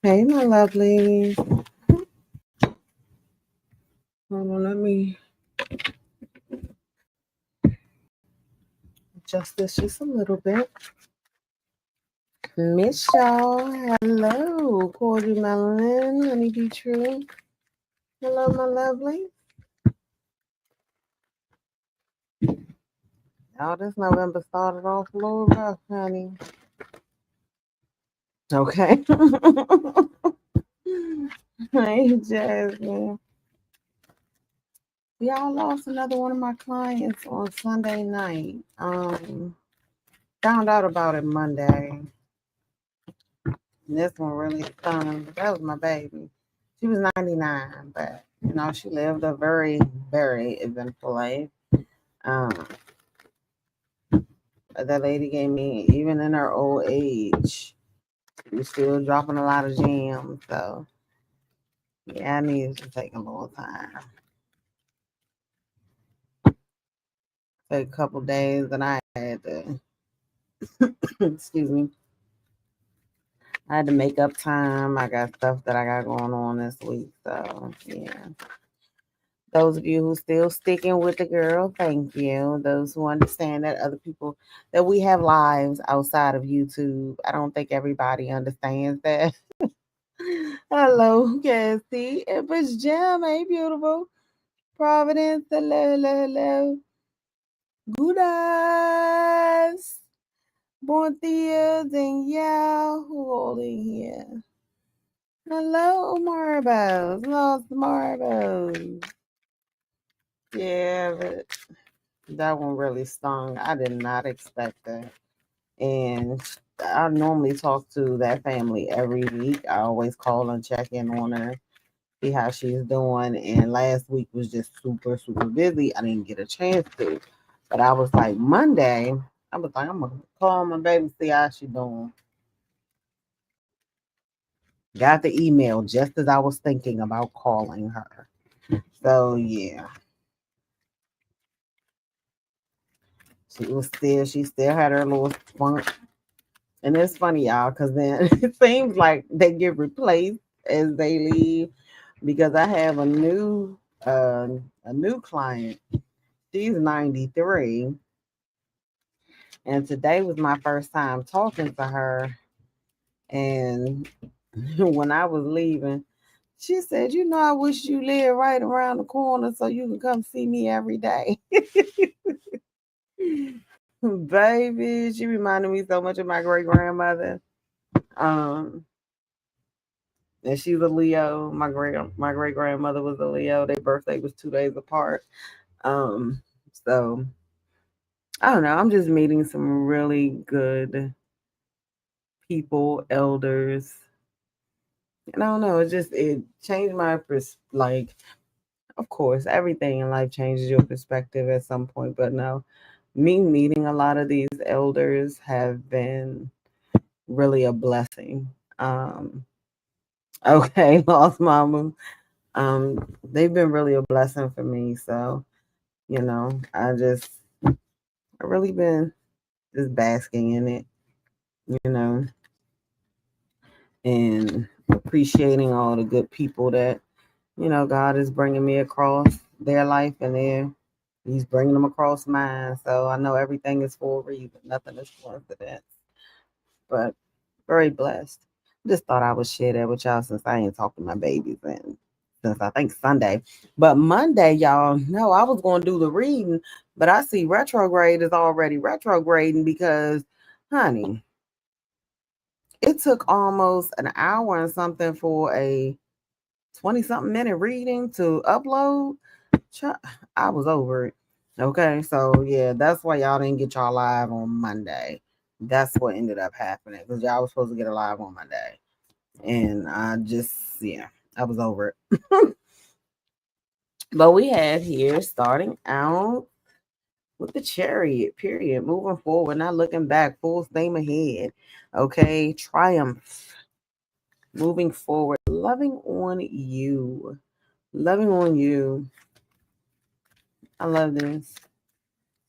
Hey, my lovely. Hold on, let me adjust this just a little bit. Miss y'all. Hello, Cordy Melanin, Honey Be True. Hello, my lovely. Oh, this November started off a little rough, honey. Okay. Hey, Jasmine. Y'all lost another one of my clients on Sunday night. Found out about it Monday. And this one really stung. But that was my baby. She was 99, but she lived a very, very eventful life. That lady gave me, even in her old age, she was still dropping a lot of gems. So yeah, I needed to take a little time. Take a couple days, and I had to excuse me. I had to make up time. I got stuff that I got going on this week. So yeah. Those of you who still sticking with the girl, thank you. Those who understand that other people, that we have lives outside of YouTube. I don't think everybody understands that. Hello, Cassie. It was Jam. Hey, beautiful. Providence. Hello, hello, hello. Good eyes. Bon Thea, Danielle. Who all in here? Hello, Marbles. Lost Marbles. Yeah, but that one really stung. I did not expect that. And I normally talk to that family every week. I always call and check in on her, see how she's doing. And last week was just super, super busy. I didn't get a chance to. But I was like, Monday, I was like, I'm going to call my baby, see how she's doing. Got the email just as I was thinking about calling her. So, yeah. She still had her little spunk. And it's funny, y'all, because then it seems like they get replaced as they leave. Because I have a new client. She's 93, and today was my first time talking to her. And when I was leaving, she said, I wish you lived right around the corner so you can come see me every day." Baby, she reminded me so much of my great grandmother. Um, and she's a Leo. My great grandmother was a Leo. Their birthday was 2 days apart. Um, so I don't know. I'm just meeting some really good people, elders. And I don't know. It changed my like. Of course, everything in life changes your perspective at some point. But no, me meeting a lot of these elders have been really a blessing. Okay, lost mama. They've been really a blessing for me. So I really been just basking in it, you know, and appreciating all the good people that God is bringing me across their life, and He's bringing them across mine. So I know everything is for a reason. Nothing is coincidence. But very blessed. Just thought I would share that with y'all since I ain't talking to my babies and since I think Sunday. But Monday, y'all know I was going to do the reading, but I see retrograde is already retrograding because, honey, it took almost an hour and something for a 20 something minute reading to upload. I was over it. Okay, so yeah, that's why y'all didn't get y'all live on Monday. That's what ended up happening because y'all was supposed to get a live on Monday. And I was over it. But we have here starting out with the chariot, period. Moving forward, not looking back, full steam ahead. Okay, triumph. Moving forward, loving on you. Loving on you. I love this.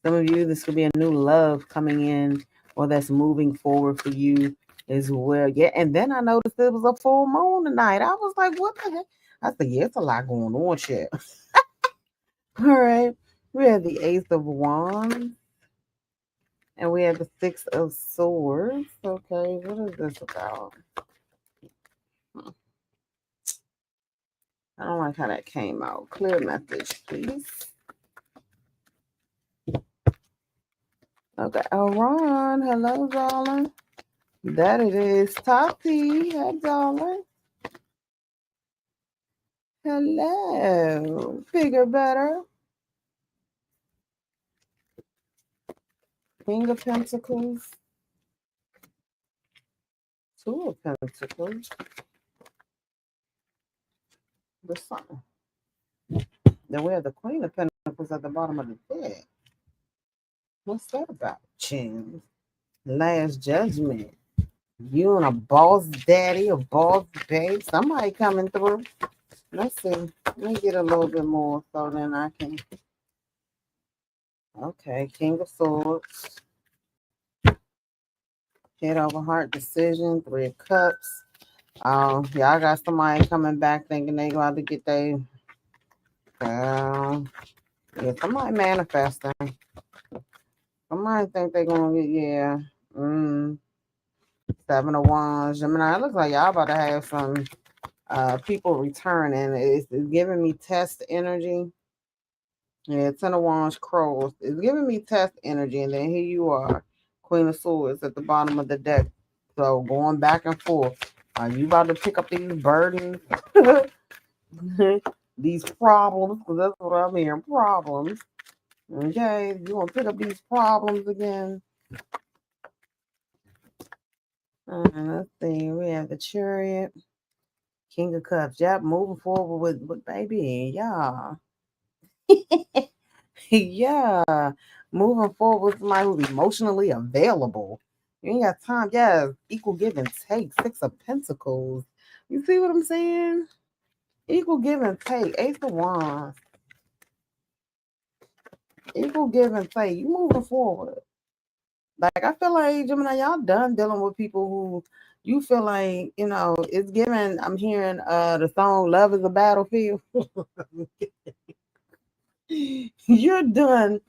Some of you, this could be a new love coming in or that's moving forward for you as well. Yeah, and then I noticed it was a full moon tonight. I was like, what the heck? I said, yeah, it's a lot going on, shit. All right. We have the Ace of Wands. And we have the Six of Swords. Okay, what is this about? I don't like how that came out. Clear message, please. Okay. Oh, Ron. Hello, darling. That it is. Tati. Hey, darling. Hello. Bigger, better. King of Pentacles. Two of Pentacles. The Sun. Then we have the Queen of Pentacles at the bottom of the deck. What's that about? Chin. Last Judgment. You and a boss daddy, a boss babe, somebody coming through. Let's see. Let me get a little bit more so then I can. Okay, King of Swords. Head over heart decision. Three of Cups. Yeah, I got somebody coming back thinking they going to get their. Yeah, somebody manifesting. Somebody think they going to get, yeah. Seven of Wands. Gemini, it looks like y'all about to have some people returning. It's giving me test energy. Yeah, Ten of Wands, Crows. It's giving me test energy. And then here you are, Queen of Swords at the bottom of the deck. So going back and forth. Are you about to pick up these burdens? These problems? Because that's what I'm hearing. Problems. Okay, you want to pick up these problems again? Let's see. We have the Chariot. King of Cups. Yep, moving forward with baby. Yeah. Yeah. Moving forward with somebody who's emotionally available. You ain't got time. Yeah. Equal give and take. Six of Pentacles. You see what I'm saying? Equal give and take. Ace of Wands. Equal give and take. You moving forward. Like, I feel like, Gemini, y'all done dealing with people who you feel like, it's given. I'm hearing the song Love is a Battlefield. You're done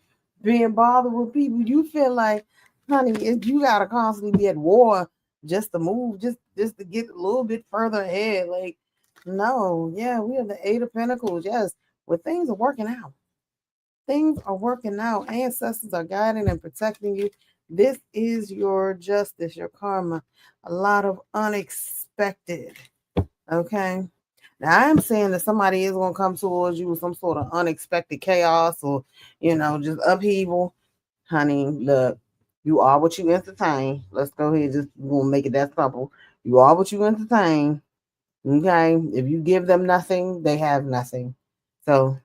being bothered with people. You feel like, honey, you gotta constantly be at war just to move, just to get a little bit further ahead. Like, no, yeah, we have the Eight of Pentacles. Yes, where things are working out. Things are working out. Ancestors are guiding and protecting you. This is your justice, your karma. A lot of unexpected. Okay. Now, I am saying that somebody is going to come towards you with some sort of unexpected chaos or, just upheaval. Honey, look, you are what you entertain. Let's go ahead. Just we'll make it that simple. You are what you entertain. Okay. If you give them nothing, they have nothing. So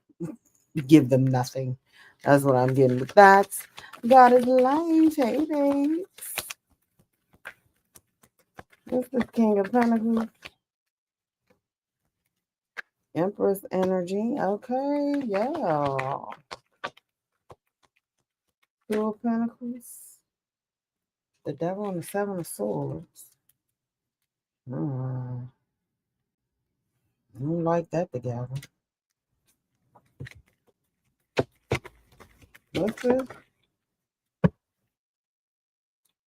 give them nothing. That's what I'm getting with that. God is light. Hey, babes. This is King of Pentacles. Empress energy. Okay, yeah. Two of Pentacles. The Devil and the Seven of Swords. I don't like that together. What's this?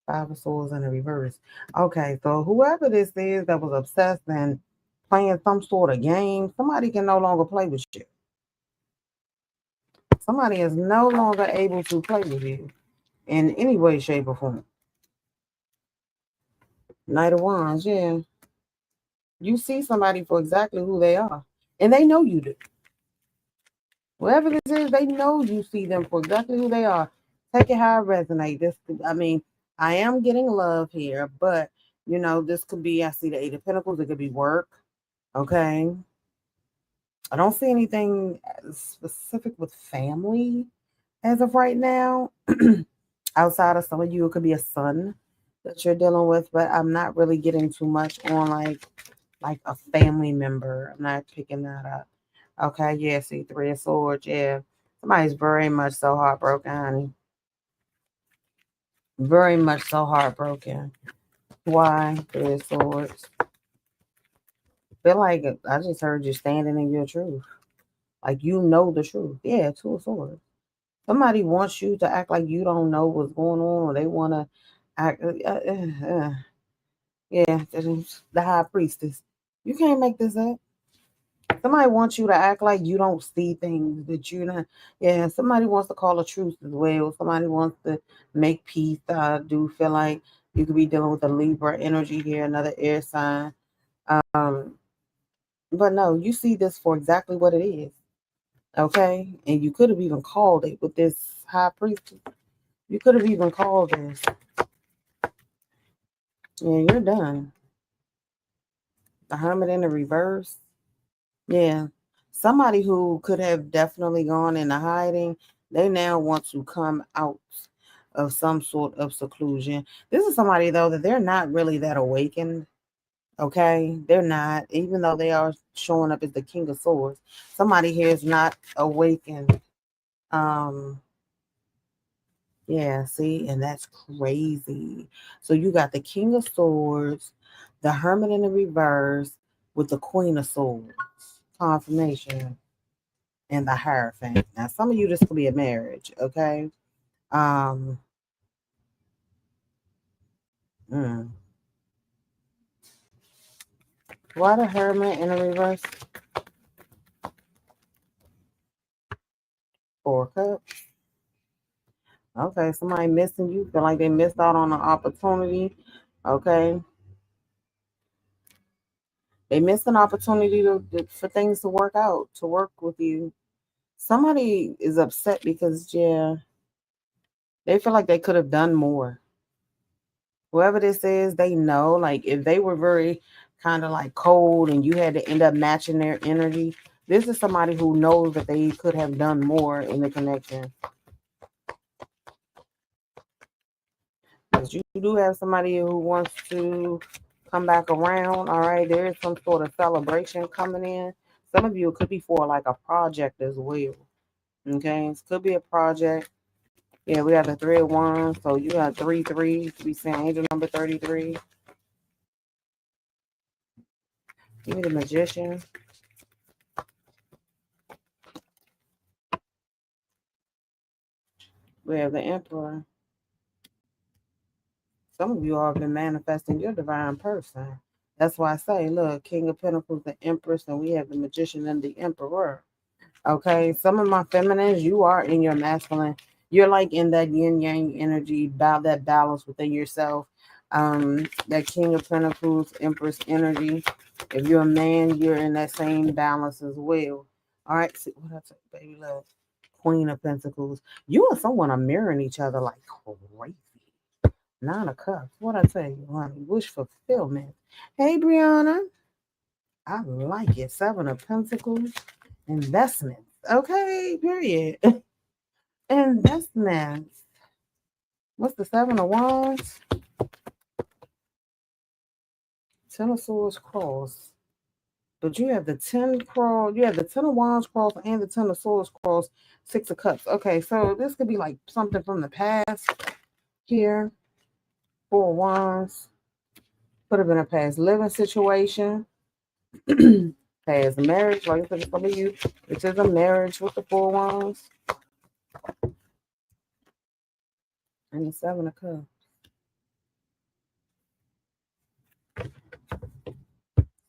Five of Swords in the reverse. Okay, so whoever this is that was obsessed and playing some sort of game, somebody can no longer play with you. Somebody is no longer able to play with you in any way, shape, or form. Knight of Wands, yeah. You see somebody for exactly who they are. And they know you do. Whoever this is, they know you see them for exactly who they are. Take it how it resonates. I am getting love here, but this could be, I see the Eight of Pentacles, it could be work. Okay. I don't see anything specific with family as of right now. Outside of some of you, it could be a son that you're dealing with, but I'm not really getting too much on like a family member. I'm not picking that up. Okay, yeah, see, Three of Swords, yeah. Somebody's very much so heartbroken, honey. Very much so heartbroken. Why? Three of Swords. Feel like I just heard you standing in your truth. Like you know the truth. Yeah, Two of Swords. Somebody wants you to act like you don't know what's going on, or they want to act. Yeah, the High Priestess. You can't make this up. Somebody wants you to act like you don't see things that you not. Yeah, somebody wants to call a truce as well. Somebody wants to make peace. I do feel like you could be dealing with a Libra energy here, another air sign. Um, but no, you see this for exactly what it is. Okay, and you could have even called it with this High Priest. You could have even called this. Yeah, you're done. The Hermit in the reverse. Yeah. Somebody who could have definitely gone into hiding, they now want to come out of some sort of seclusion. This is somebody, though, that they're not really that awakened. Okay. They're not, even though they are showing up as the King of Swords. Somebody here is not awakened. Um, yeah, see, and that's crazy. So you got the King of Swords, the Hermit in the reverse, with the Queen of Swords. Confirmation. And the Hierophant. Now, some of you, this could be a marriage, okay? Um, mm. Why the Hermit in the reverse? Four Cups. Okay, somebody missing you. Feel like they missed out on an opportunity. Okay. They missed an opportunity for things to work out, to work with you. Somebody is upset because, yeah, they feel like they could have done more. Whoever this is, they know. Like, if they were very kind of like cold and you had to end up matching their energy, this is somebody who knows that they could have done more in the connection. Because you do have somebody who wants to come back around. All right, there is some sort of celebration coming in. Some of you, it could be for like a project as well. Okay, it could be a project. Yeah, we have the 3 of Wands. So you got 3 3. We saying angel number 33. Give me the Magician. We have the Emperor. Some of you all have been manifesting your divine person. That's why I say, look, King of Pentacles, the Empress, and we have the Magician and the Emperor. Okay, some of my feminines, you are in your masculine. You're like in that yin yang energy, that balance within yourself. That King of Pentacles, Empress energy. If you're a man, you're in that same balance as well. All right, see what I say, baby love. Queen of Pentacles. You and someone are mirroring each other like crazy. 9 of Cups. What I tell you, honey? Wish fulfillment. Hey, Brianna. I like it. 7 of Pentacles. Investments. Okay, period. Investments. What's the 7 of Wands? 10 of Swords cross. But you have the 10 cross. You have the 10 of Wands cross and the 10 of Swords cross. 6 of Cups. Okay, so this could be like something from the past here. 4 of Wands. Could have been a past living situation. Past marriage, like I said, some of you, this is a marriage with the 4 Wands. And the 7 of Cups.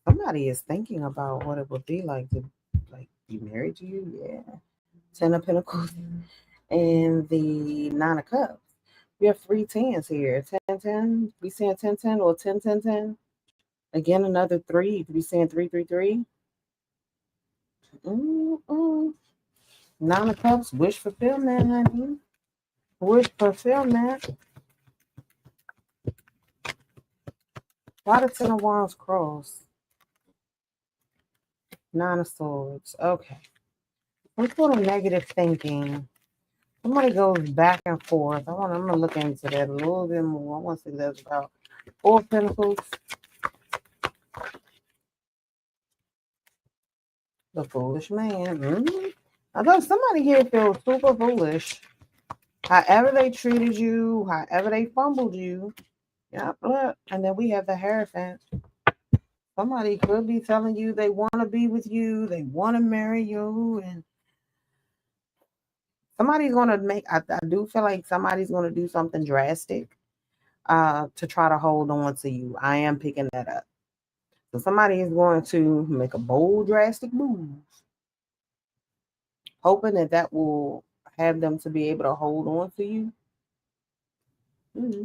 Somebody is thinking about what it would be like to be married to you. Yeah. 10 of Pentacles and the 9 of Cups. We have 3 tens here. 10 10. We saying 10 10 or 10 10 10. Again, another 3. You could be saying 3 3 3. 9 of Cups. Wish fulfillment, honey. Wish fulfillment. Why the 10 of Wands cross? 9 of Swords. Okay. Let's go to negative thinking. Somebody goes back and forth. I'm gonna look into that a little bit more. I want to see what that's about. 4 of Pentacles. The foolish man. I thought somebody here feels super foolish. However they treated you, however they fumbled you, Yeah, look. And then we have the Hierophant. Somebody could be telling you they want to be with you, they want to marry you, and somebody's going to make, I do feel like somebody's going to do something drastic to try to hold on to you. I am picking that up. So somebody is going to make a bold, drastic move, hoping that that will have them to be able to hold on to you. Mm-hmm.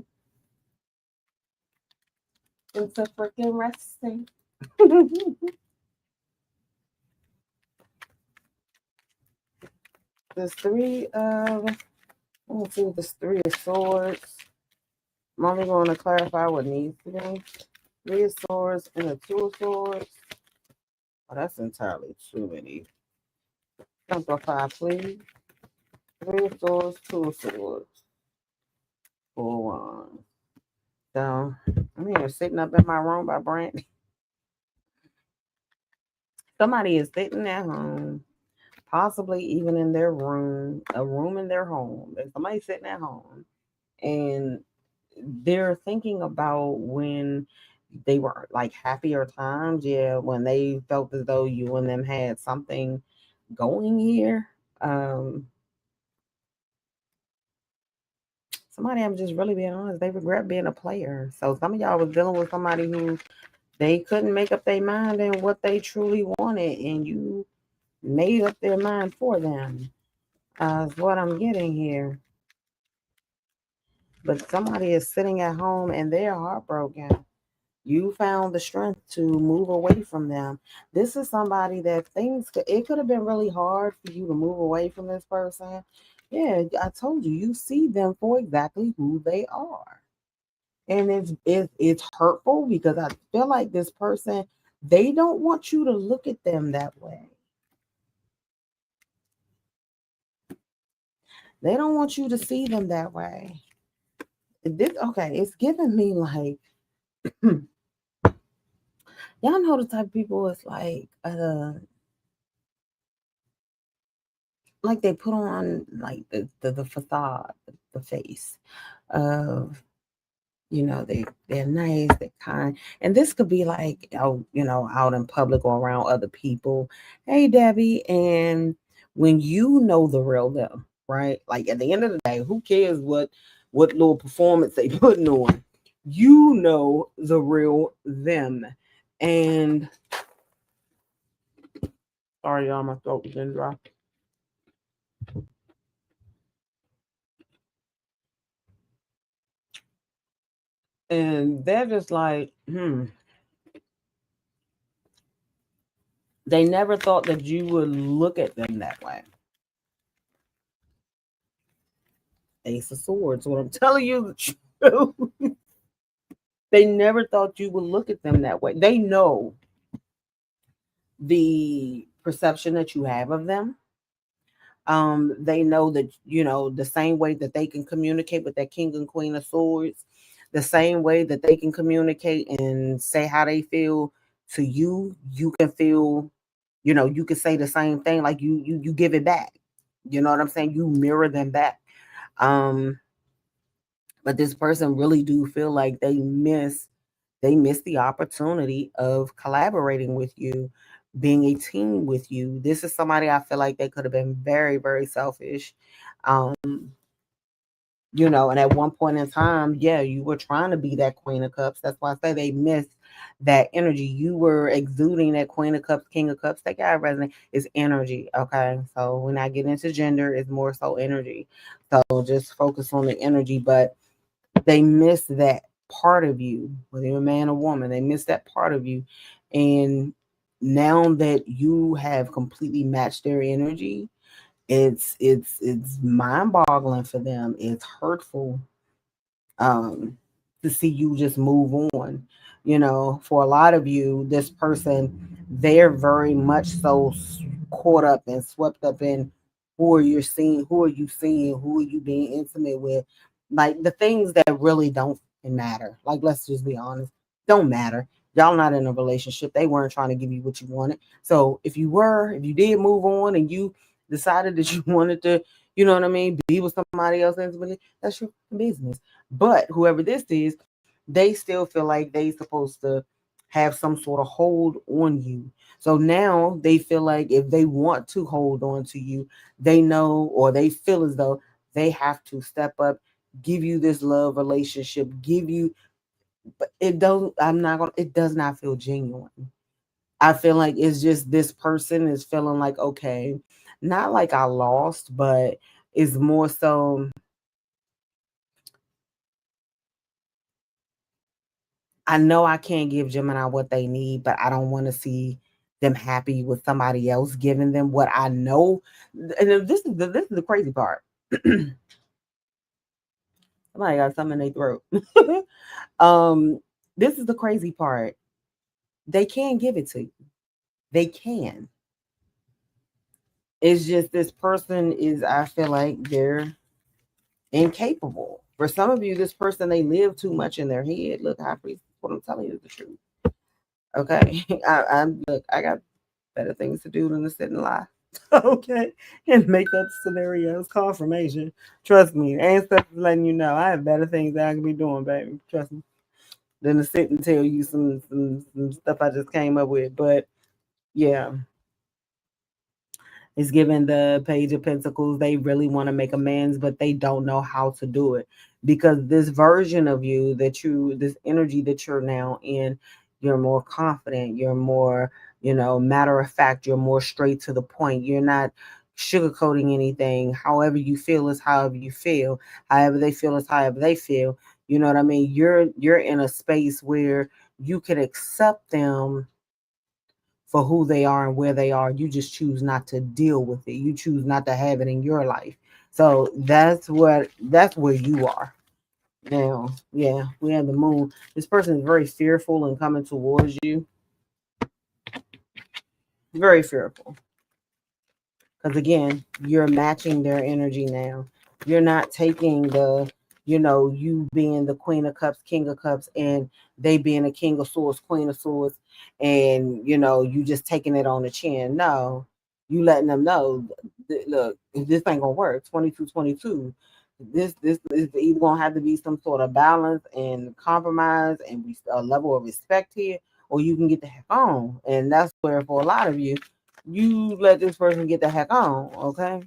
It's a freaking resting. There's three of, let's see, there's three of swords. I'm only going to clarify what needs to be. Three of swords and a two of swords. Oh, that's entirely too many. Simplify, please. Three of swords, two of swords. 4 wands. So I'm here sitting up in my room by Brent. Somebody is sitting at home, possibly even in their room, a room in their home. There's somebody sitting at home and they're thinking about when they were like happier times. Yeah, when they felt as though you and them had something going here. Um, Somebody, I'm just really being honest, they regret being a player. So some of y'all was dealing with somebody who they couldn't make up their mind and what they truly wanted, and you made up their mind for them. Is what I'm getting here. But somebody is sitting at home and they're heartbroken. You found the strength to move away from them. This is somebody that it could have been really hard for you to move away from this person. Yeah, I told you, you see them for exactly who they are. And it's hurtful because I feel like this person, they don't want you to look at them that way. They don't want you to see them that way. This okay, it's giving me like y'all know the type of people it's like they put on like the facade, the face of they're nice, they're kind. And this could be like out, out in public or around other people. Hey Debbie, and when you know the real them, right? Like at the end of the day, who cares what little performance they putting on? You know the real them. And sorry y'all, my throat is getting dry. And they're just like, they never thought that you would look at them that way. Ace of Swords. What I'm telling you the truth. They never thought you would look at them that way. They know the perception that you have of them. They know that, the same way that they can communicate with that King and Queen of Swords, the same way that they can communicate and say how they feel to you, you can feel, you can say the same thing, like you give it back. You know what I'm saying? You mirror them back. Um, but this person really do feel like they miss the opportunity of collaborating with you, being a team with you. This is somebody I feel like they could have been very, very selfish. Um, and at one point in time, yeah, you were trying to be that Queen of Cups. That's why I say they missed that energy. You were exuding that Queen of Cups, King of Cups. That guy resonate is energy. Okay. So when I get into gender, it's more so energy. So just focus on the energy. But they miss that part of you, whether you're a man or woman, they miss that part of you. And now that you have completely matched their energy, it's mind-boggling for them. It's hurtful um to see you just move on. For a lot of you, this person, they're very much so caught up and swept up in who are you seeing, who are you being intimate with, like the things that really don't matter. Like, let's just be honest, don't matter. Y'all not in a relationship. They weren't trying to give you what you wanted. So if you did move on and you decided that you wanted to, be with somebody else intimately, that's your business. But whoever this is, they still feel like they supposed to have some sort of hold on you. So now they feel like if they want to hold on to you, they know or they feel as though they have to step up, give you this love relationship, give you, but it don't, I'm not gonna, it does not feel genuine. I feel like it's just this person is feeling like, okay, not like I lost, but it's more so I know I can't give Gemini what they need, but I don't want to see them happy with somebody else giving them what I know. And this is the crazy part. Somebody got something in their throat. um, this is the crazy part. They can give it to you. They can. It's just this person is. I feel like they're incapable. For some of you, this person they live too much in their head. Look, high priest, what I'm telling you is the truth. Okay, I'm look. I got better things to do than to sit and lie. Okay, and make up scenarios. Confirmation. Trust me, ancestors letting you know I have better things that I can be doing, baby. Trust me. Than to sit and tell you some stuff I just came up with. But yeah, it's given the Page of Pentacles. They really want to make amends, but they don't know how to do it because this version of you that you, this energy that you're now in, you're more confident. You're more, matter of fact. You're more straight to the point. You're not sugarcoating anything. However you feel is however you feel. However they feel is however they feel. You know what I mean? You're in a space where you can accept them for who they are and where they are. You just choose not to deal with it. You choose not to have it in your life. So that's where you are now. Yeah, we have the moon. This person is very fearful and coming towards you. Very fearful. Because again, you're matching their energy now. You're not taking you being the Queen of Cups, King of Cups, and they being a King of Swords, Queen of Swords, and you just taking it on the chin. No, you letting them know, look, if this ain't gonna work, 22, 22. This is either gonna have to be some sort of balance and compromise and a level of respect here, or you can get the heck on. And that's where for a lot of you, you let this person get the heck on, okay?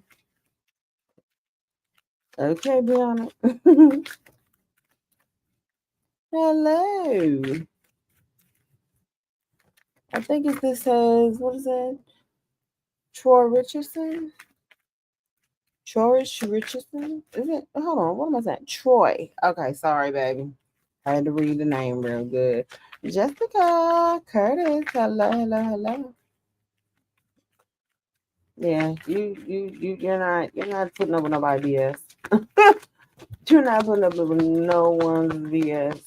Okay, Brianna. Hello. I think this says, what is that? Troy Richardson? Troy Richardson? Is it? Hold on, what am I saying? Troy. Okay, sorry, baby. I had to read the name real good. Jessica Curtis. Hello, hello, hello. Yeah, you're not putting up with nobody BS. You're not putting up with no one's BS.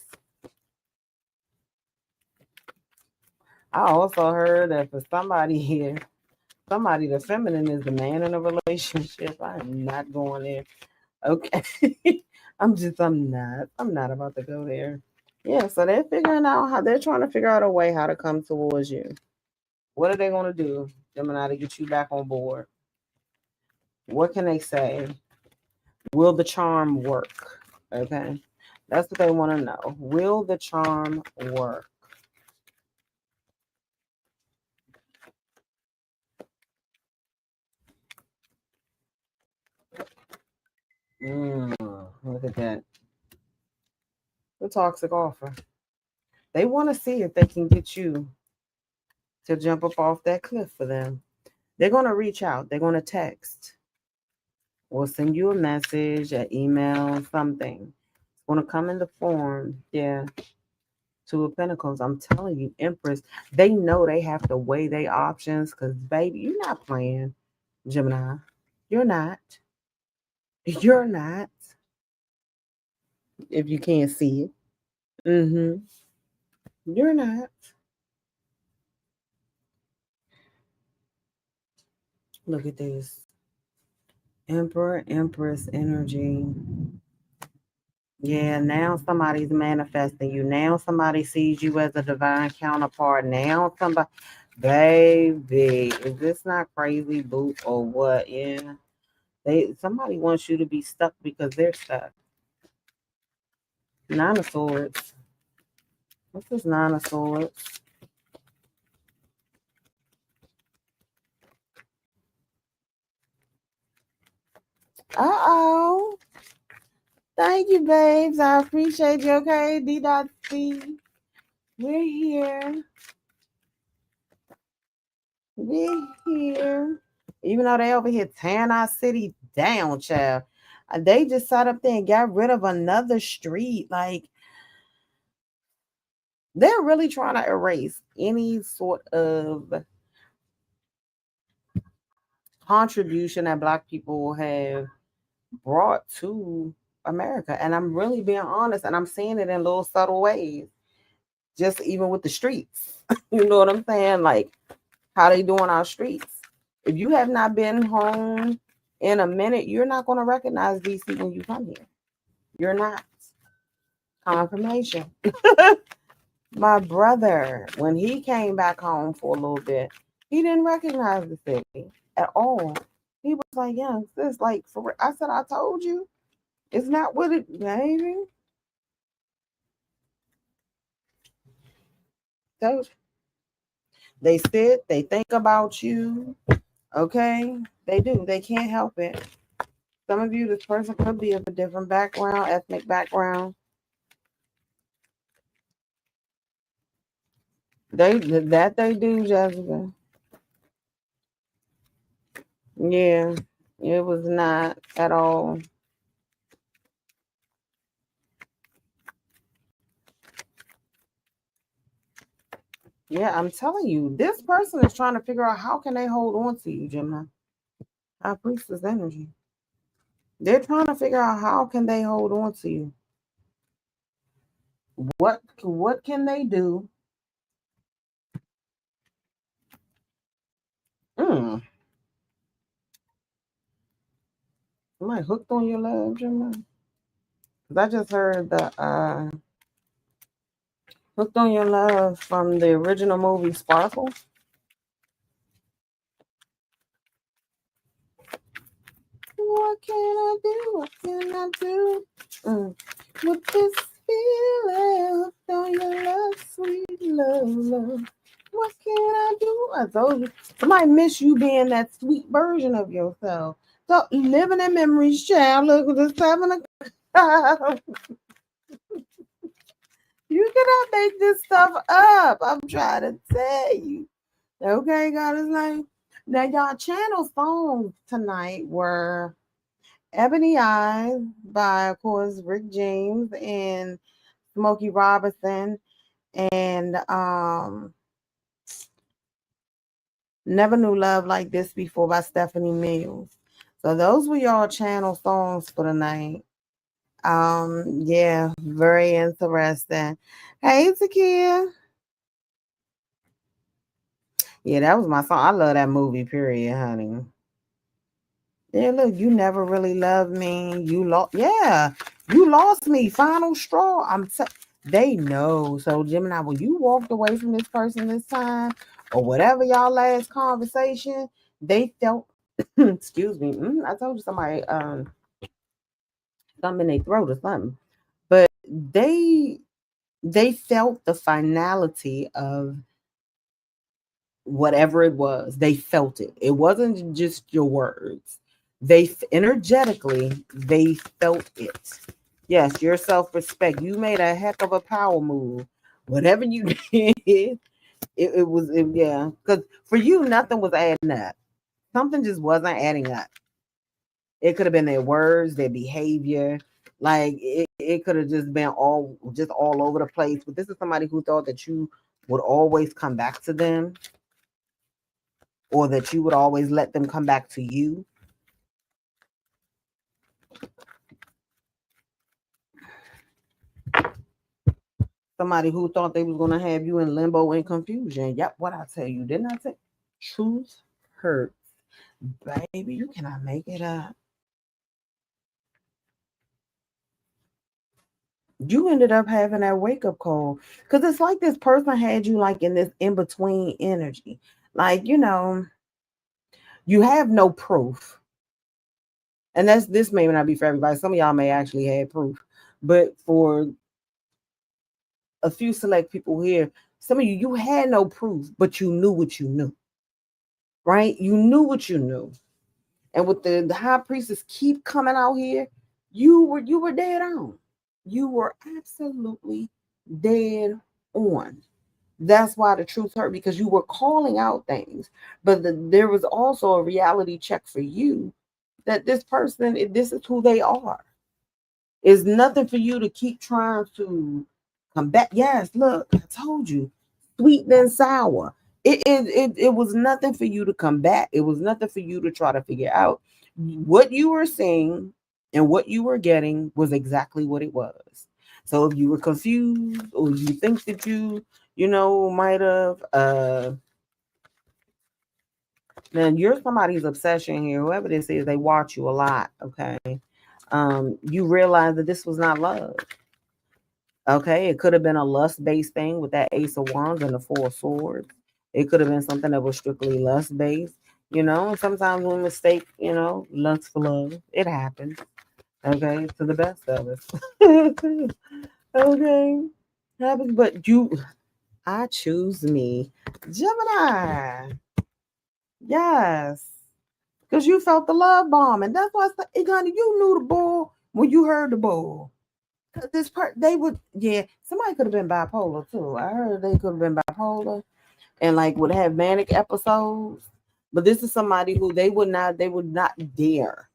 I also heard that for somebody here, somebody the feminine is the man in a relationship. I am not going there. Okay. I'm not about to go there. Yeah, so they're figuring out how they're trying to figure out a way how to come towards you. What are they gonna do, Gemini, to get you back on board? What can they say? Will the charm work? Okay. That's what they want to know. Will the charm work? Look at that. The toxic offer. They want to see if they can get you to jump up off that cliff for them. They're going to reach out. They're going to text or send you a message, an email, something. It's going to come in the form. Yeah. Two of Pentacles. I'm telling you, Empress, they know they have to weigh their options because, baby, you're not playing, Gemini. You're not. You're not. If you can't see it. Mm-hmm. You're not. Look at this. Emperor, Empress energy. Yeah, now somebody's manifesting you. Now somebody sees you as a divine counterpart. Now somebody, baby, is this not crazy, boo, or what? Yeah, somebody wants you to be stuck because they're stuck. Nine of Swords. This is Nine of Swords. Uh-oh. Thank you, babes. I appreciate you, okay? D.C. We're here. We're here. Even though they over here tearing our city down, child. They just sat up there and got rid of another street. Like, they're really trying to erase any sort of contribution that Black people have brought to America. And I'm really being honest, and I'm seeing it in little subtle ways, just even with the streets. You know what I'm saying? Like how they doing our streets. If you have not been home in a minute, you're not going to recognize DC when you come here. You're not. Confirmation. My brother, when he came back home for a little bit, he didn't recognize the city at all. He was like, "Yeah, this like for." I said, "I told you, it's not what it, baby." So they sit, they think about you. Okay, they do. They can't help it. Some of you, this person could be of a different background, ethnic background. They do, Jessica. Yeah, it was not at all. Yeah, I'm telling you, this person is trying to figure out how can they hold on to you, Gemini. High Priestess energy. They're trying to figure out how can they hold on to you. What can they do? Mm. Am I hooked on your love, Gemini? Because I just heard the hooked on your love from the original movie Sparkle. What can I do? What can I do? Mm. With this feeling hooked on your love, sweet love. What can I do? I told you. Somebody miss you being that sweet version of yourself. So living in memories, child. Look, just having a you cannot make this stuff up. I'm trying to tell you. Okay, God is like, now y'all channel songs tonight were Ebony Eyes by, of course, Rick James and Smokey Robinson, and Never Knew Love Like This Before by Stephanie Mills. So those were y'all channel songs for the night. Yeah, very interesting. Hey, Zakia. Yeah, that was my song. I love that movie, period, honey. Yeah, look, you never really loved me. You lost, yeah, you lost me. Final straw. They know. So Gemini, when you walked away from this person this time, or whatever y'all last conversation, they felt. Excuse me. I told you somebody something in their throat or something, but they felt the finality of whatever it was. They felt it. It wasn't just your words. They energetically they felt it. Yes, your self-respect. You made a heck of a power move. Whatever you did, yeah. Because for you, nothing was adding up. Something just wasn't adding up. It could have been their words, their behavior. Like it could have just been all over the place. But this is somebody who thought that you would always come back to them, or that you would always let them come back to you. Somebody who thought they was gonna have you in limbo and confusion. Yep, what I tell you, didn't I say? Truth hurts, baby. You cannot make it up. You ended up having that wake up call because it's like this person had you like in this in between energy. Like, you have no proof. And this may not be for everybody. Some of y'all may actually have proof. But for a few select people here. Some of you, you had no proof, but you knew what you knew, right? You knew what you knew. And with the high priestess keep coming out here, you were dead on. You were absolutely dead on. That's why the truth hurt, because you were calling out things. But there was also a reality check for you that this person, this is who they are. It's nothing for you to keep trying to combat. Yes, look, I told you, sweet then sour. It was nothing for you to combat. It was nothing for you to try to figure out. What you were seeing and what you were getting was exactly what it was. So if you were confused or you think that might have then you're somebody's obsession here. Whoever this is, they watch you a lot. Okay. You realize that this was not love. Okay, it could have been a lust-based thing with that Ace of Wands and the Four of Swords. It could have been something that was strictly lust-based. Sometimes we mistake, lust for love. It happens. Okay, to the best of us. Okay, happens, but I choose me, Gemini. Yes, because you felt the love bomb, and that's why I said, Igani, you knew the bull when you heard the bull. This part they would, yeah, somebody could have been bipolar too. I heard they could have been bipolar and like would have manic episodes. But this is somebody who they would not dare.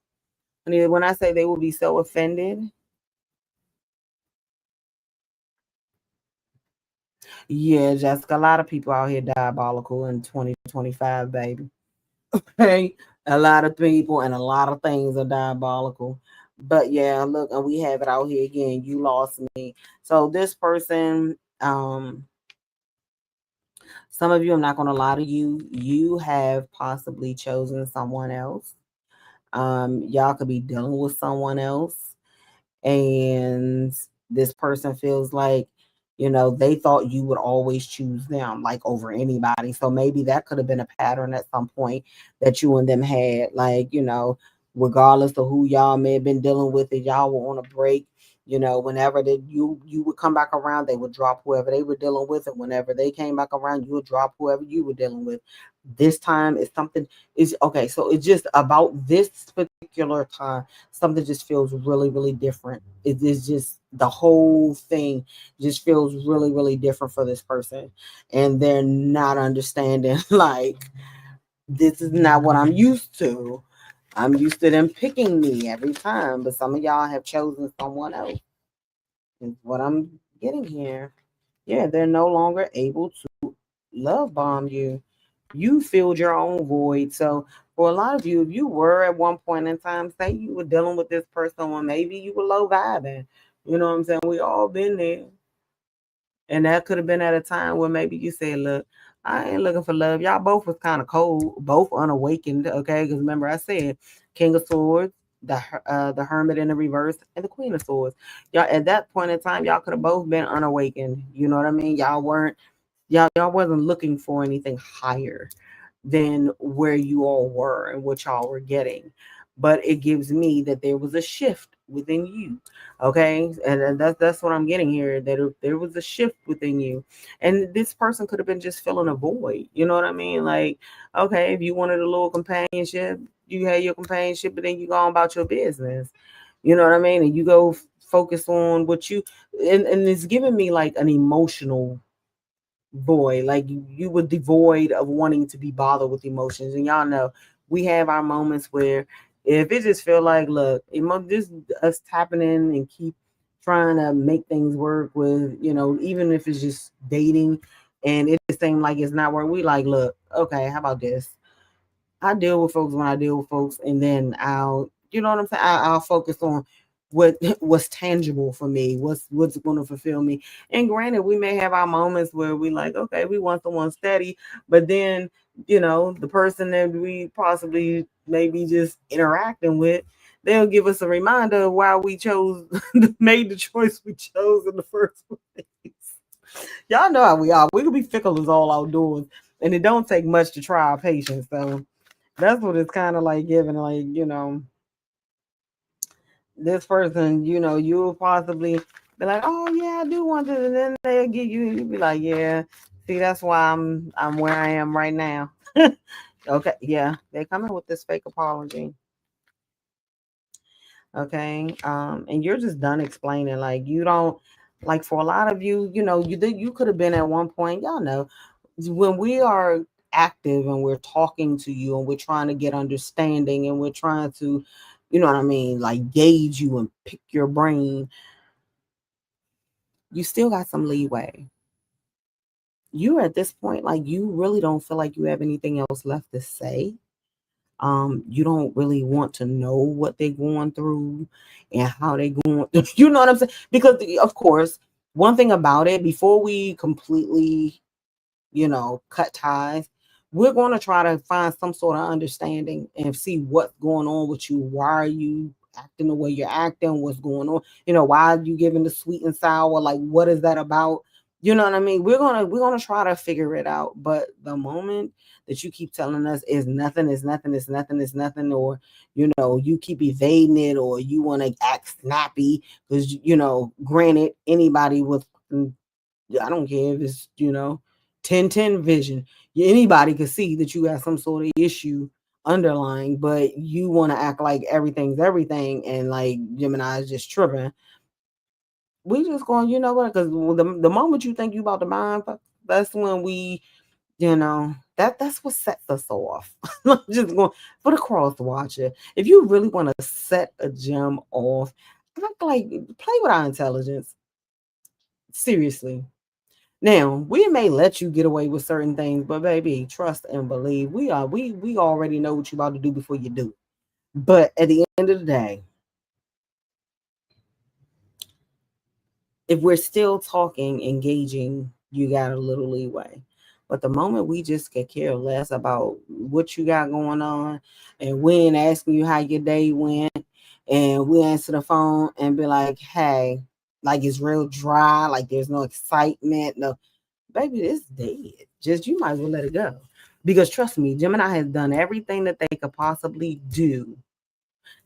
When I say they would be so offended, yeah, Jessica, a lot of people out here diabolical in 2025, baby. Okay, a lot of people and a lot of things are diabolical. But yeah, look, and we have it out here again. You lost me. So this person, some of you, I'm not going to lie to you, you have possibly chosen someone else. Y'all could be dealing with someone else, and this person feels like, they thought you would always choose them, like over anybody. So maybe that could have been a pattern at some point that you and them had, like, regardless of who y'all may have been dealing with, if y'all were on a break, whenever that you would come back around, they would drop whoever they were dealing with, and whenever they came back around, you would drop whoever you were dealing with. This time is something is okay. So it's just about this particular time, something just feels really, really different. It is just the whole thing just feels really, really different for this person, and they're not understanding. Like, this is not what I'm used to. I'm used to them picking me every time, but some of y'all have chosen someone else. Is what I'm getting here. Yeah, they're no longer able to love bomb you. You filled your own void. So for a lot of you, if you were at one point in time, say you were dealing with this person when maybe you were low vibing. You know what I'm saying? We all been there. And that could have been at a time where maybe you said, look, I ain't looking for love. Y'all both was kind of cold, both unawakened, okay? Because remember I said King of Swords, the Hermit in the reverse, and the Queen of Swords. Y'all at that point in time, y'all could have both been unawakened. You know what I mean? Y'all wasn't looking for anything higher than where you all were and what y'all were getting. But it gives me that there was a shift within you. Okay. And that's what I'm getting here. That there was a shift within you. And this person could have been just filling a void. You know what I mean? Like, okay, if you wanted a little companionship, you had your companionship, but then you go on about your business. You know what I mean? And you go focus on what you and it's giving me like an emotional void. Like you were devoid of wanting to be bothered with emotions. And y'all know we have our moments where if it just feel like, look, just us tapping in and keep trying to make things work with, even if it's just dating and it just seems like it's not working, we like, look, okay, how about this? I deal with folks when I deal with folks, and then I'll, you know what I'm saying? I'll focus on what what's tangible for me, what's going to fulfill me. And granted, we may have our moments where we like, okay, we want someone steady, but then the person that we possibly maybe just interacting with, they'll give us a reminder of why we chose made the choice we chose in the first place. Y'all know how we are. We can be fickle as all outdoors, and it don't take much to try our patience. So that's what it's kind of like giving, like, this person, you'll possibly be like, oh yeah, I I do want to, and then they'll get you, and you be like, yeah, see, that's why I'm where I am right now. Okay, yeah, they're coming with this fake apology. Okay, and you're just done explaining. Like you don't like for a lot of you, you could have been at one point. Y'all know when we are active and we're talking to you and we're trying to get understanding and we're trying to, you know what I mean, like gauge you and pick your brain. You still got some leeway. You're at this point, like you really don't feel like you have anything else left to say. You don't really want to know what they're going through and how they going. You know what I'm saying? Because of course, one thing about it, before we completely cut ties, we're going to try to find some sort of understanding and see what's going on with you. Why are you acting the way you're acting? What's going on? Why are you giving the sweet and sour? Like, what is that about? You know what I mean? We're gonna try to figure it out. But the moment that you keep telling us is nothing, is nothing, is nothing, is nothing, or you keep evading it, or you want to act snappy because granted, anybody with I don't care if it's 10/10 vision. Anybody could see that you have some sort of issue underlying, but you want to act like everything's everything and like Gemini is just tripping. We just going, you know what? Because the moment you think you about to mind, that's when we, that's what sets us off. I'm just going for the cross watcher. If you really want to set a gem off, act like play with our intelligence. Seriously. Now, we may let you get away with certain things, but baby, trust and believe. We already know what you're about to do before you do it. But at the end of the day, if we're still talking, engaging, you got a little leeway. But the moment we just could care less about what you got going on and we ain't asking you how your day went and we answer the phone and be like, hey, like it's real dry, like there's no excitement, no baby, it's dead. Just you might as well let it go. Because trust me, Gemini has done everything that they could possibly do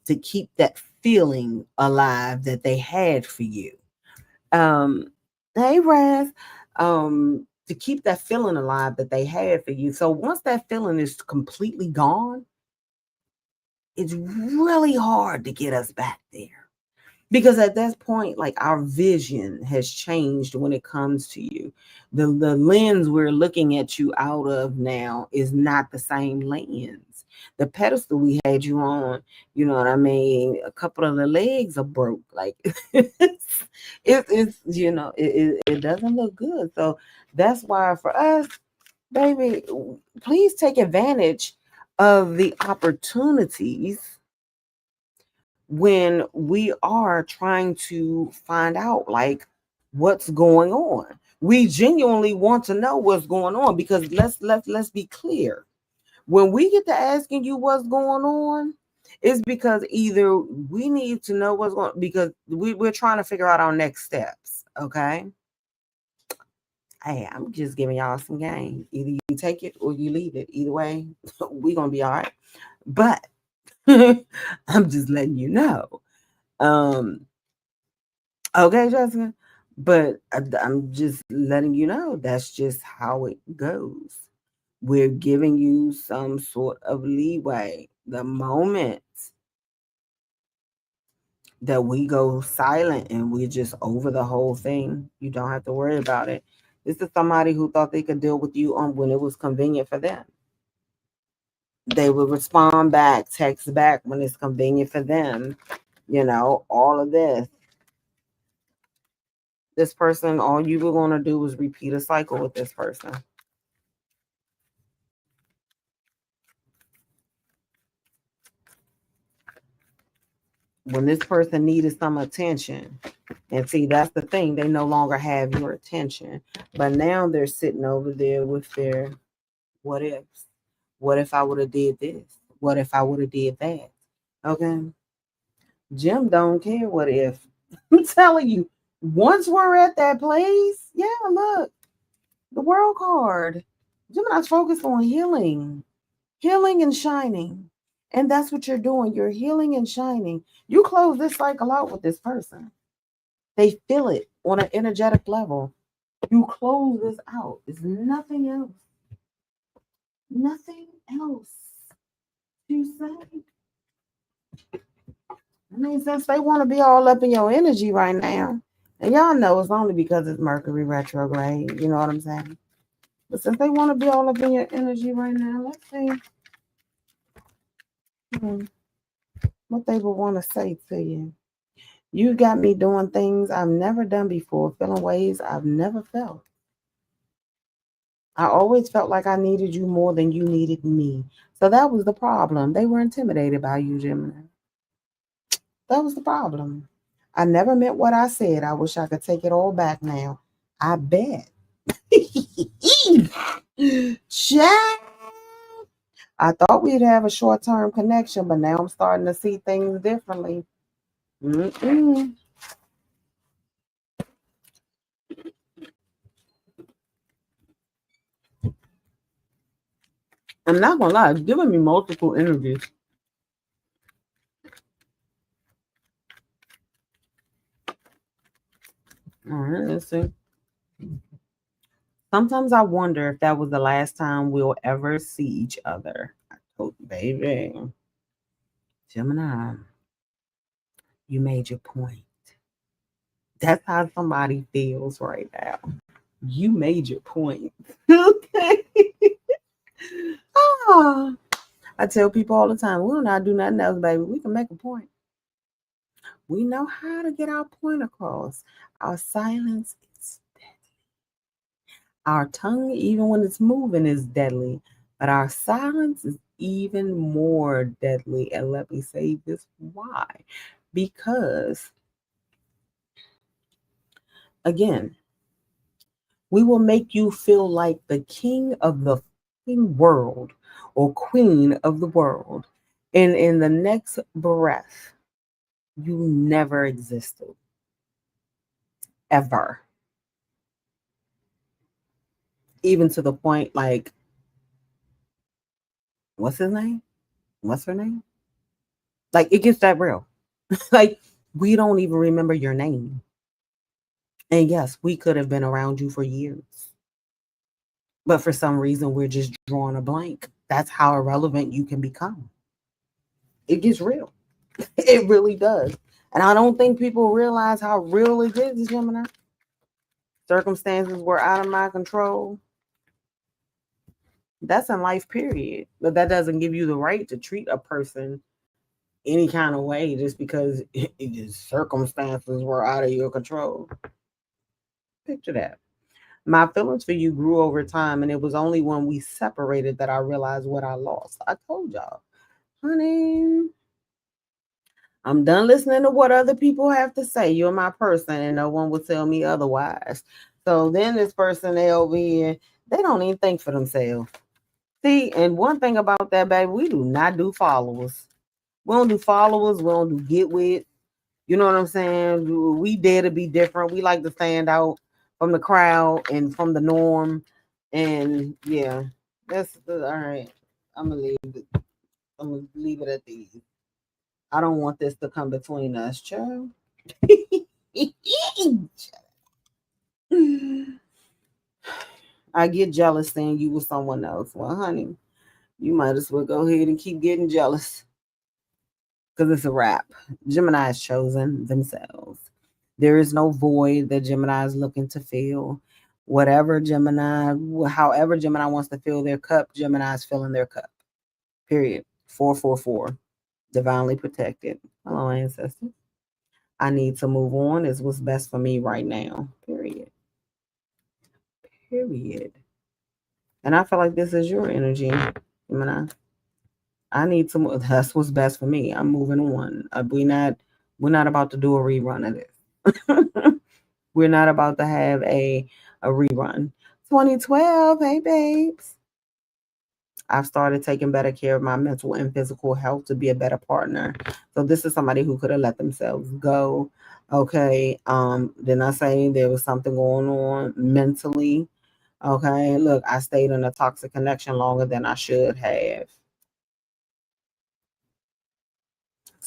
to keep that feeling alive that they had for you. Um, hey Raz, to keep that feeling alive that they had for you. So once that feeling is completely gone, it's really hard to get us back there. Because at that point, like our vision has changed when it comes to you. The lens we're looking at you out of now is not the same lens. The pedestal we had you on, you know what I mean? A couple of the legs are broke. Like it's it doesn't look good. So that's why for us, baby, please take advantage of the opportunities when we are trying to find out like what's going on. We genuinely want to know what's going on because let's be clear. When we get to asking you what's going on, it's because either we need to know what's going because we're trying to figure out our next steps. Okay. Hey, I'm just giving y'all some game. Either you take it or you leave it. Either way, we're gonna be all right. But I'm just letting you know. Um, Okay, Jessica. But I'm just letting you know that's just how it goes. We're giving you some sort of leeway. The moment that we go silent and we're just over the whole thing, you don't have to worry about it. This is somebody who thought they could deal with you on when it was convenient for them. They would respond back, text back when it's convenient for them. All of this person, all you were going to do was repeat a cycle with this person. When this person needed some attention, and see, that's the thing, they no longer have your attention, but now they're sitting over there with their what ifs. What if I would have did this? What if I would have did that? Okay, Jim don't care what if. I'm telling you, once we're at that place, yeah, look, the world card. Gemini's focused on healing and shining. And that's what you're doing. You're healing and shining. You close this cycle out with this person. They feel it on an energetic level. You close this out. It's nothing else. Nothing else. You say. I mean, since they want to be all up in your energy right now, and y'all know it's only because it's Mercury retrograde. You know what I'm saying? But since they want to be all up in your energy right now, let's see hmm, what they would want to say to you. You got me doing things I've never done before, feeling ways I've never felt. I always felt like I needed you more than you needed me. So that was the problem. They were intimidated by you, Gemini. That was the problem. I never meant what I said. I wish I could take it all back now. I bet. Child. I thought we'd have a short term connection, but now I'm starting to see things differently. Mm-mm. I'm not gonna lie, it's giving me multiple energies. All right, let's see. Sometimes I wonder if that was the last time we'll ever see each other. I told you, baby. Gemini, you made your point. That's how somebody feels right now. You made your point. Okay. Ah, I tell people all the time, we don't know how to do nothing else, baby. We can make a point. We know how to get our point across. Our silence is our tongue, even when it's moving, is deadly. But our silence is even more deadly. And let me say this why. Because, again, we will make you feel like the king of the world or queen of the world. And in the next breath, you never existed. Ever. Even to the point like, what's his name? What's her name? Like, it gets that real. Like, we don't even remember your name. And yes, we could have been around you for years. But for some reason, we're just drawing a blank. That's how irrelevant you can become. It gets real. It really does. And I don't think people realize how real it is, Gemini. Circumstances were out of my control. That's in life, period. But that doesn't give you the right to treat a person any kind of way just because circumstances were out of your control. Picture that. My feelings for you grew over time, and it was only when we separated that I realized what I lost. I told y'all, honey, I'm done listening to what other people have to say. You're my person, and no one will tell me otherwise. So then this person, they over here, they don't even think for themselves. See, and one thing about that, baby, we do not do followers. We don't do followers. We don't do get with. You know what I'm saying? We dare to be different. We like to stand out from the crowd and from the norm. And yeah, that's all right. I'm gonna leave it. I'm gonna leave it at these. I don't want this to come between us, child. I get jealous saying you with someone else. Well, honey, you might as well go ahead and keep getting jealous because it's a wrap. Gemini has chosen themselves. There is no void that Gemini is looking to fill. Whatever Gemini, however Gemini wants to fill their cup, Gemini is filling their cup. Period. 444. Divinely protected. Hello, ancestors. I need to move on. Is what's best for me right now. Period. Period. And I feel like this is your energy, Gemini. I need to move. That's what's best for me. I'm moving on. We're not about to do a rerun of this. We're not about to have a rerun. 2012, hey babes. I've started taking better care of my mental and physical health to be a better partner. So this is somebody who could have let themselves go. Okay. Then I say there was something going on mentally. Okay. Look, I stayed in a toxic connection longer than I should have.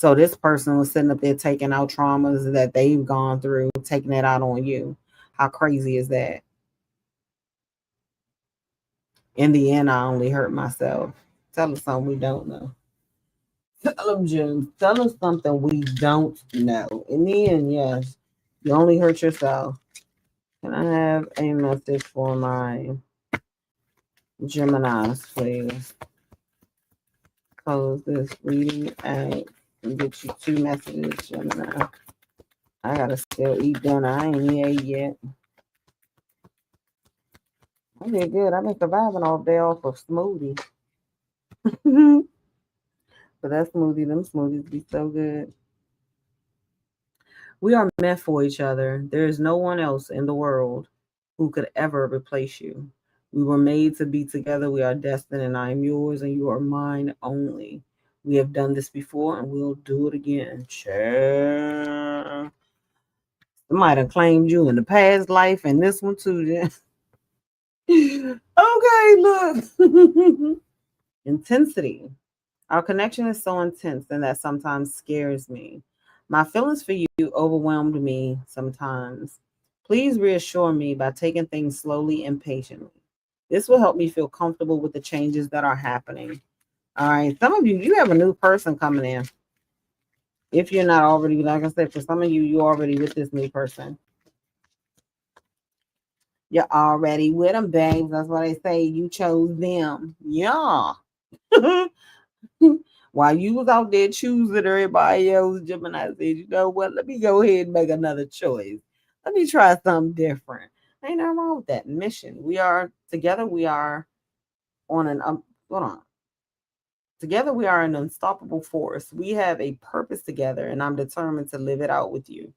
So this person was sitting up there taking out traumas that they've gone through, taking it out on you. How crazy is that? In the end, I only hurt myself. Tell us something we don't know. Tell them, Jim. Tell us something we don't know. In the end, yes, you only hurt yourself. Can I have a message for my Geminis, please? Close this reading out and get you two messages, Gemini. I gotta still eat dinner. I ain't ate yet. I did good. I've been surviving all day off of smoothie. But that smoothie, them smoothies be so good. We are meant for each other. There is no one else in the world who could ever replace you. We were made to be together. We are destined, and I am yours, and you are mine only. We have done this before, and we'll do it again. Sure. Might have claimed you in the past life and this one too. Okay, look. Intensity. Our connection is so intense and that sometimes scares me. My feelings for you overwhelmed me sometimes. Please reassure me by taking things slowly and patiently. This will help me feel comfortable with the changes that are happening. All right, some of you, you have a new person coming in. If you're not already, like I said, for some of you, you're already with this new person. You're already with them, babes. That's why they say you chose them. Yeah. While you was out there choosing everybody else, Gemini said, you know what? Let me go ahead and make another choice. Let me try something different. Ain't nothing wrong with that mission. We are together. We are on an hold on. Together we are an unstoppable force. We have a purpose together, and I'm determined to live it out with you.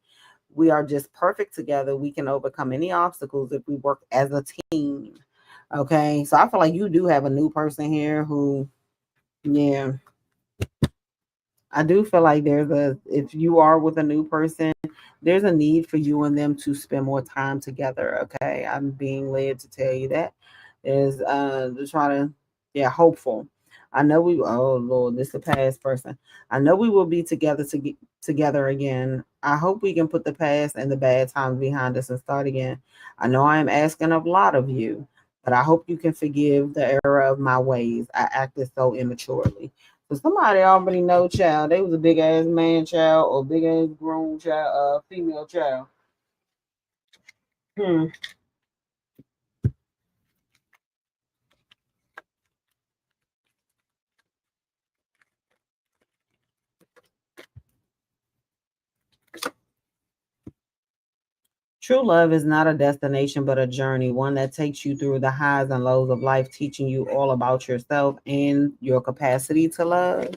We are just perfect together. We can overcome any obstacles if we work as a team. Okay. So I feel like you do have a new person here who, yeah, I do feel like if you are with a new person, there's a need for you and them to spend more time together. Okay. I'm being led to tell you that. Is to try to, yeah, hopeful. I know oh Lord, this is a past person. I know we will be together to get together again. I hope we can put the past and the bad times behind us and start again. I know I am asking a lot of you, but I hope you can forgive the error of my ways. I acted so immaturely. So somebody already know, child. They was a big ass man child or big ass grown child, female child. Hmm. True love is not a destination, but a journey, one that takes you through the highs and lows of life, teaching you all about yourself and your capacity to love.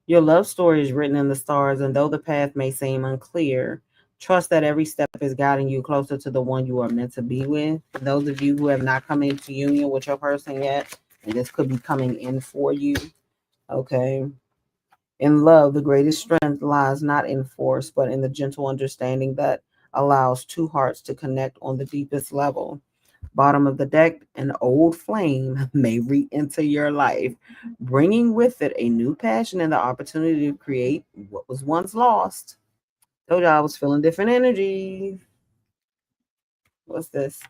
Your love story is written in the stars, and though the path may seem unclear, trust that every step is guiding you closer to the one you are meant to be with. Those of you who have not come into union with your person yet, and this could be coming in for you, okay? In love, the greatest strength lies not in force, but in the gentle understanding that allows two hearts to connect on the deepest level. Bottom of the deck, an old flame may re enter your life, bringing with it a new passion and the opportunity to create what was once lost. Told you I was feeling different energies. What's this?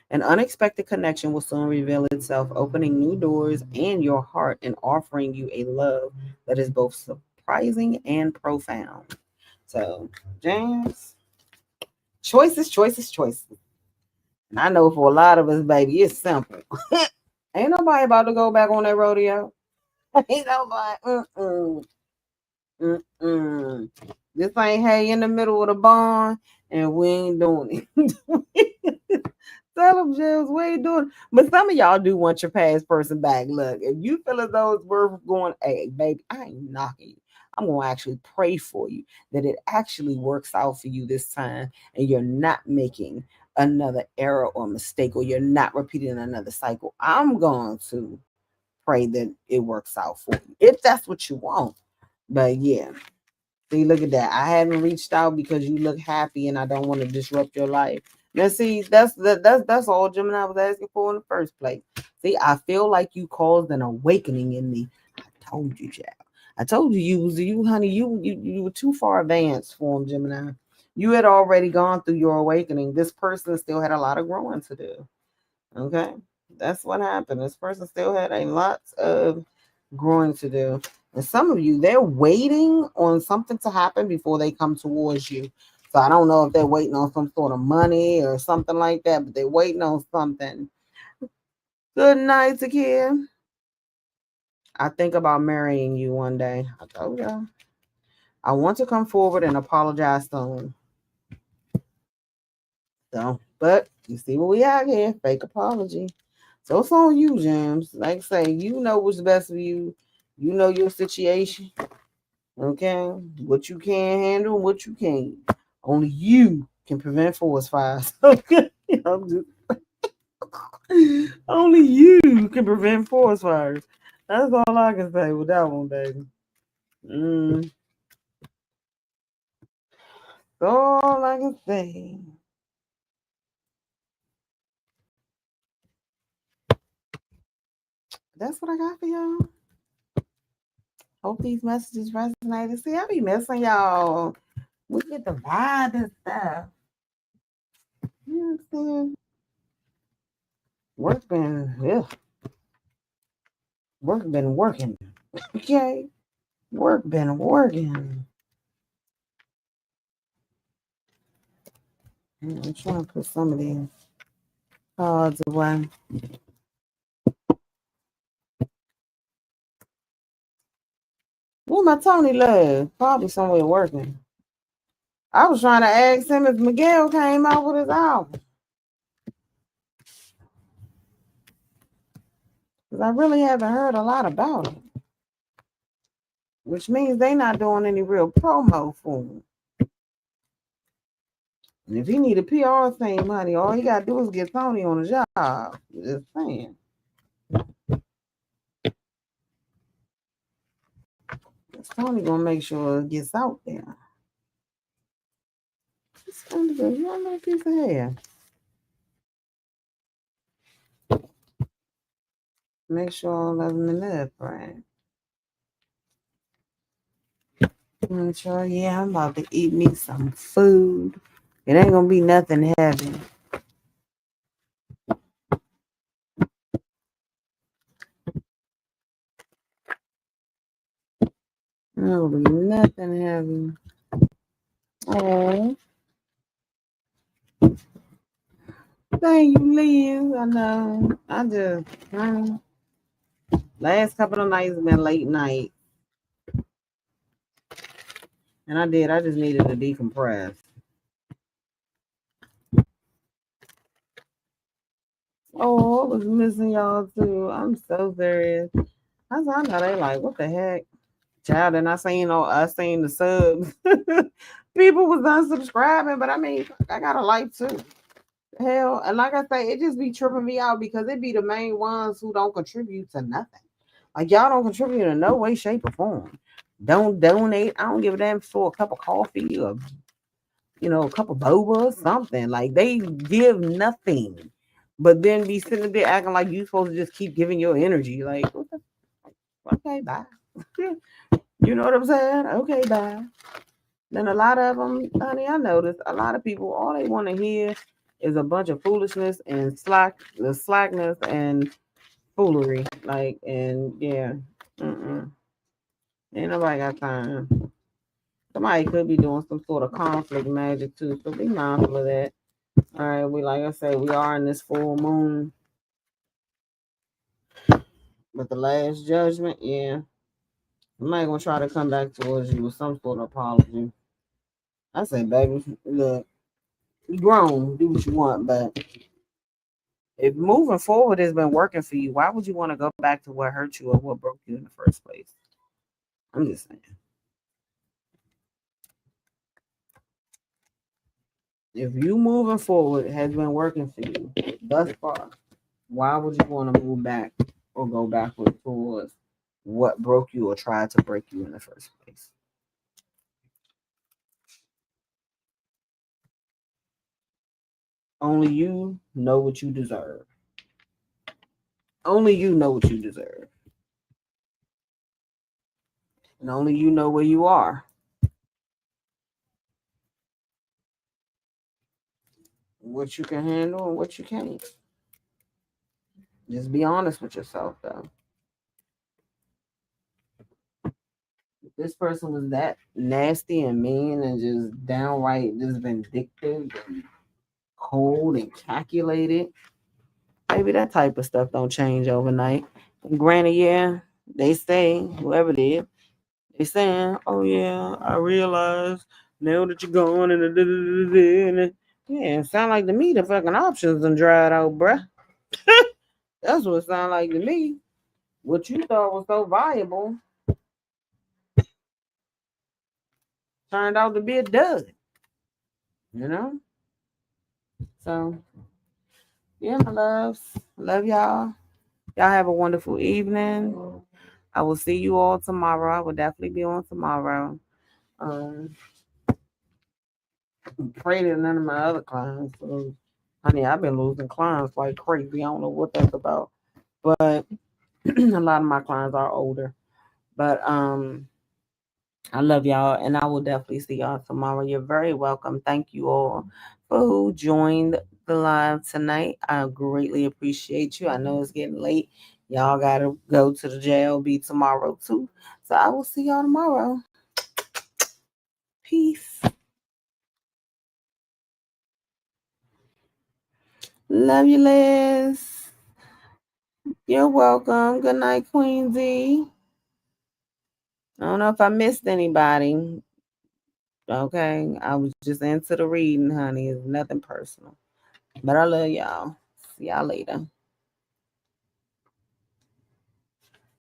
An unexpected connection will soon reveal itself, opening new doors and your heart and offering you a love that is both surprising and profound. So, James, choices, choices, choices. And I know for a lot of us, baby, it's simple. Ain't nobody about to go back on that rodeo. Ain't nobody. Mm-mm. This ain't hay in the middle of the barn, and we ain't doing it. Tell them, James, we ain't doing it. But some of y'all do want your past person back. Look, if you feel as though it's worth going, hey, baby, I ain't knocking you. I'm going to actually pray for you that it actually works out for you this time and you're not making another error or mistake or you're not repeating another cycle. I'm going to pray that it works out for you if that's what you want. But yeah, See, look at that. I haven't reached out because you look happy and I don't want to disrupt your life. Now, see, that's all Gemini was asking for in the first place. See, I feel like you caused an awakening in me. I told you, child. I told you, honey, you were too far advanced for him, Gemini. You had already gone through your awakening. This person still had a lot of growing to do. Okay, that's what happened. This person still had a lot of growing to do. And some of you, they're waiting on something to happen before they come towards you. So I don't know if they're waiting on some sort of money or something like that, but they're waiting on something. Good night, Takia. I think about marrying you one day. I told you. I want to come forward and apologize soon. So, but you see what we out here, fake apology. So it's on you, James. Like I say, you know what's best for you. You know your situation. Okay? What you can handle and what you can't. Only you can prevent forest fires. Okay? Only you can prevent forest fires. That's all I can say with that one, baby. That's all I can say. That's what I got for y'all. Hope these messages resonated. See, I be missing y'all. We get the vibe and stuff. You know what I'm saying? Work been working. Okay. Work been working. I'm trying to put some of these cards away. Where my Tony love? Probably somewhere working. I was trying to ask him if Miguel came out with his album. Because I really haven't heard a lot about it. Which means they not doing any real promo for him. And if he need a PR thing, honey, all he got to do is get Tony on a job. Just saying. Tony gonna make sure it gets out there. It's gonna be one little piece of hair. Make sure all of them in there, right? Make sure, yeah, I'm about to eat me some food. It ain't gonna be nothing heavy. It'll be nothing heavy. Oh, thank you, Liz. I know. I just, last couple of nights been late night. And I just needed to decompress. Oh, I was missing y'all too. I'm so serious. I know they like, what the heck? Child, and I seen the subs. People was unsubscribing, but I mean, I got a life too. Hell, and like I say, it just be tripping me out because it be the main ones who don't contribute to nothing. Like y'all don't contribute in no way, shape, or form. Don't donate. I don't give a damn for a cup of coffee or a cup of boba or something. Like they give nothing, but then be sitting there acting like you supposed to just keep giving your energy. Like, okay, bye. You know what I'm saying? Okay, bye. Then a lot of them, honey, I noticed a lot of people, all they want to hear is a bunch of foolishness and slackness and foolery. Like, and yeah, ain't nobody got time. Somebody could be doing some sort of conflict magic too, so be mindful of that. All right, like I said, we are in this full moon, but the last judgment, yeah, somebody gonna try to come back towards you with some sort of apology. I say, baby, look, you grown, do what you want, but if moving forward has been working for you, why would you want to go back to what hurt you or what broke you in the first place? I'm just saying. If you moving forward has been working for you thus far, why would you want to move back or go backwards towards what broke you or tried to break you in the first place? Only you know what you deserve. Only you know what you deserve. And only you know where you are. What you can handle and what you can't. Just be honest with yourself, though. If this person was that nasty and mean and just downright just vindictive and cold and calculated, maybe that type of stuff don't change overnight. And granted, yeah, they say, whoever it is, they saying, oh yeah, I realize now that you're gone and yeah, it sound like to me the fucking options done dried out, bruh. That's what it sound like to me. What you thought was so valuable turned out to be a dud, you know? So, yeah, my loves. Love y'all. Y'all have a wonderful evening. I will see you all tomorrow. I will definitely be on tomorrow. Um, pray that none of my other clients. So, honey, I've been losing clients like crazy. I don't know what that's about, but a lot of my clients are older. But I love y'all, and I will definitely see y'all tomorrow. You're very welcome. Thank you all for who joined the live tonight. I greatly appreciate you. I know it's getting late. Y'all gotta go to the JLB tomorrow too. So I will see y'all tomorrow. Peace. Love you, Liz. You're welcome. Good night, Queensy. I don't know if I missed anybody. Okay. I was just into the reading, honey. It's nothing personal. But I love y'all. See y'all later.